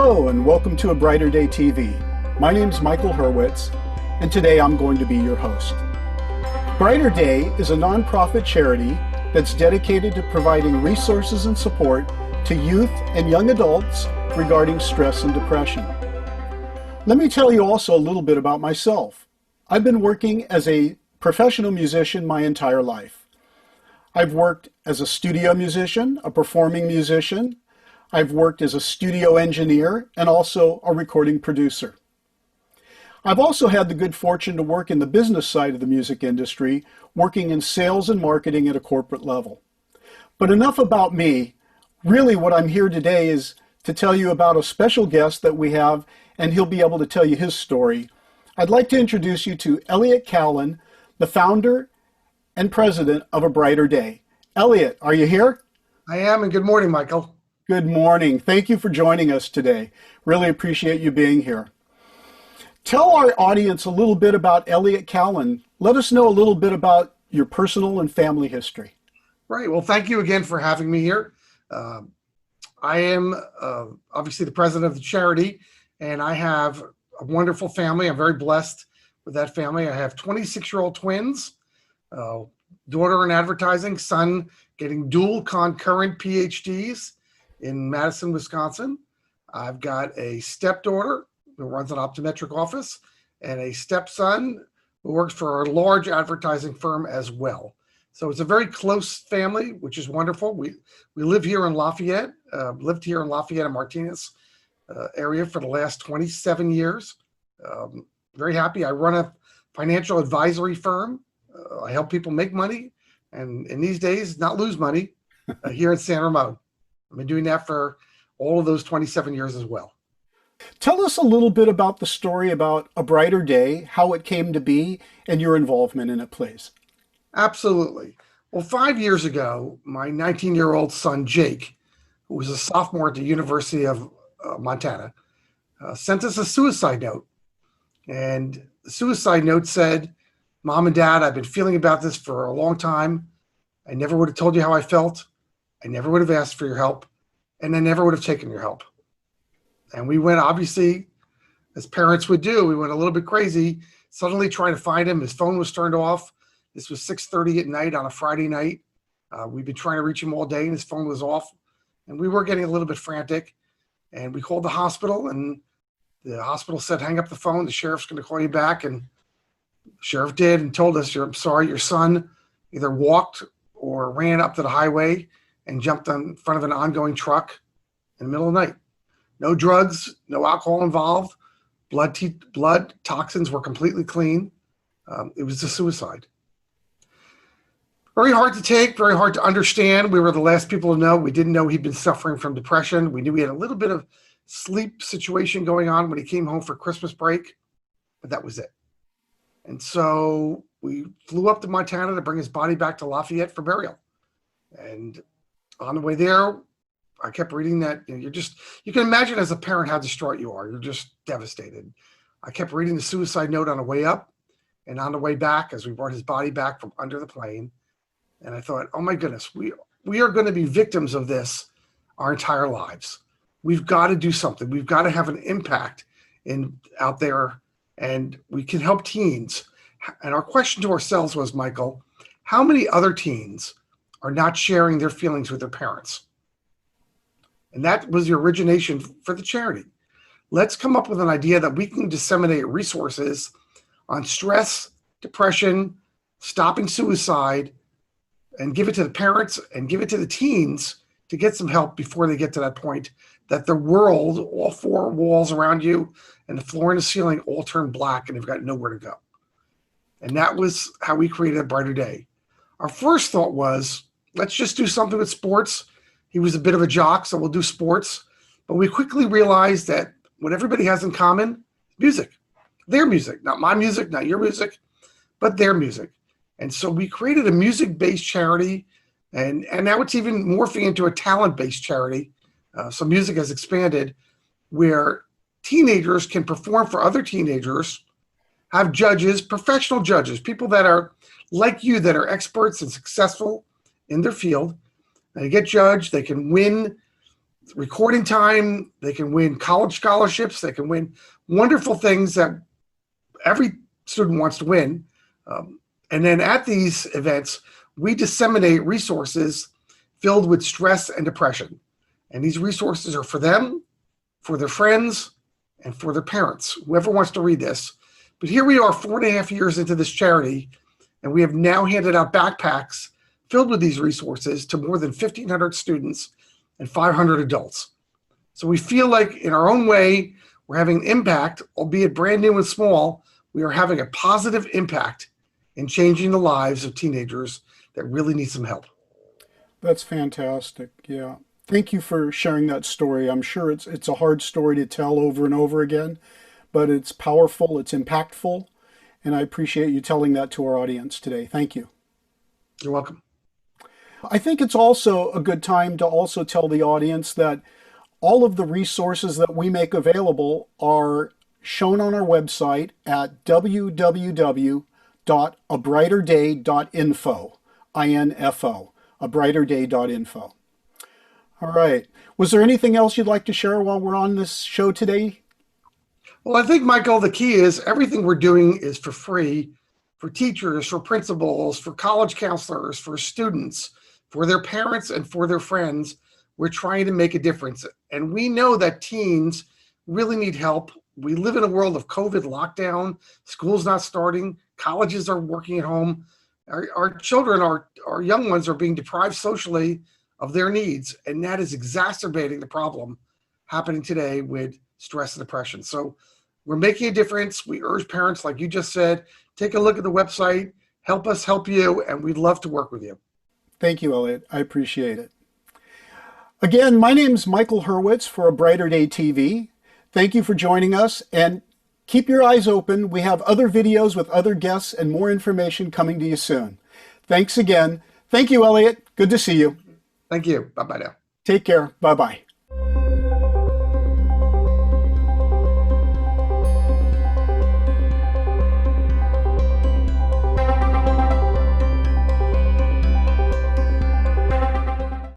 Hello and welcome to A Brighter Day TV. My name's Michael Hurwitz, and today I'm going to be your host. Brighter Day is a nonprofit charity that's dedicated to providing resources and support to youth and young adults regarding stress and depression. Let me tell you also a little bit about myself. I've been working as a professional musician my entire life. I've worked as a studio musician, a performing musician. I've worked as a studio engineer and also a recording producer. I've also had the good fortune to work in the business side of the music industry, working in sales and marketing at a corporate level. But enough about me. Really what I'm here today is to tell you about a special guest that we have, and he'll be able to tell you his story. I'd like to introduce you to Elliot Kallen, the founder and president of A Brighter Day. Elliot, are you here? I am, and good morning, Michael. Good morning. Thank you for joining us today. Really appreciate you being here. Tell our audience a little bit about Elliot Kallen. Let us know a little bit about your personal and family history. Right. Well, thank you again for having me here. I am obviously the president of the charity, and I have a wonderful family. I'm very blessed with that family. I have 26-year-old twins, daughter in advertising, son getting dual concurrent PhDs in Madison, Wisconsin. I've got a stepdaughter who runs an optometric office and a stepson who works for a large advertising firm as well. So it's a very close family, which is wonderful. We live here in Lafayette, lived here in Lafayette and Martinez area for the last 27 years. Very happy. I run a financial advisory firm. I help people make money and in these days not lose money here in San Ramon. I've been doing that for all of those 27 years as well. Tell us a little bit about the story about A Brighter Day, how it came to be, and your involvement in it, please. Absolutely. Well, 5 years ago, my 19-year-old son, Jake, who was a sophomore at the University of Montana, sent us a suicide note. And the suicide note said, "Mom and Dad, I've been feeling about this for a long time. I never would have told you how I felt. I never would have asked for your help, and I never would have taken your help." And we went, obviously, as parents would do, we went a little bit crazy, suddenly trying to find him. His phone was turned off. This was 6:30 at night on a Friday night. We'd been trying to reach him all day, and his phone was off. And we were getting a little bit frantic. And we called the hospital, and the hospital said, "Hang up the phone. The sheriff's going to call you back." And the sheriff did and told us, "I'm sorry, your son either walked or ran up to the highway and jumped in front of an ongoing truck in the middle of the night. No drugs, no alcohol involved. Blood toxins were completely clean. It was a suicide." Very hard to take, very hard to understand. We were the last people to know. We didn't know he'd been suffering from depression. We knew he had a little bit of sleep situation going on when he came home for Christmas break, but that was it. And so we flew up to Montana to bring his body back to Lafayette for burial. And on the way there, I kept reading that you can imagine as a parent how distraught you are. You're just devastated. I kept reading the suicide note on the way up and on the way back as we brought his body back from under the plane. And I thought, oh my goodness, we are going to be victims of this our entire lives. We've got to do something. We've got to have an impact out there, and we can help teens. And our question to ourselves was, Michael, how many other teens are not sharing their feelings with their parents? And that was the origination for the charity. Let's come up with an idea that we can disseminate resources on stress, depression, stopping suicide, and give it to the parents and give it to the teens to get some help before they get to that point that the world, all four walls around you and the floor and the ceiling all turn black and they've got nowhere to go. And that was how we created A Brighter Day. Our first thought was, let's just do something with sports. He was a bit of a jock, so we'll do sports. But we quickly realized that what everybody has in common, music. Their music, not my music, not your music, but their music. And so we created a music-based charity, and now it's even morphing into a talent-based charity. So music has expanded, where teenagers can perform for other teenagers, have judges, professional judges, people that are like you, that are experts and successful in their field. They get judged, they can win recording time. They can win college scholarships. They can win wonderful things that every student wants to win. And then at these events, we disseminate resources filled with stress and depression. And these resources are for them, for their friends, and for their parents, whoever wants to read this. But here we are 4.5 years into this charity, and we have now handed out backpacks filled with these resources to more than 1,500 students and 500 adults. So we feel like in our own way, we're having an impact, albeit brand new and small. We are having a positive impact in changing the lives of teenagers that really need some help. That's fantastic. Yeah. Thank you for sharing that story. I'm sure it's a hard story to tell over and over again, but it's powerful, it's impactful, and I appreciate you telling that to our audience today. Thank you. You're welcome. I think it's also a good time to also tell the audience that all of the resources that we make available are shown on our website at www.abrighterday.info, I-N-F-O, abrighterday.info. All right. Was there anything else you'd like to share while we're on this show today? Well, I think, Michael, the key is everything we're doing is for free for teachers, for principals, for college counselors, for students, for their parents, and for their friends. We're trying to make a difference. And we know that teens really need help. We live in a world of COVID lockdown, school's not starting, colleges are working at home. Our children, our young ones are being deprived socially of their needs. And that is exacerbating the problem happening today with stress and depression. So we're making a difference. We urge parents, like you just said, take a look at the website, help us help you, and we'd love to work with you. Thank you, Elliot. I appreciate it. Again, my name's Michael Hurwitz for A Brighter Day TV. Thank you for joining us, and keep your eyes open. We have other videos with other guests and more information coming to you soon. Thanks again. Thank you, Elliot. Good to see you. Thank you. Bye-bye now. Take care. Bye-bye.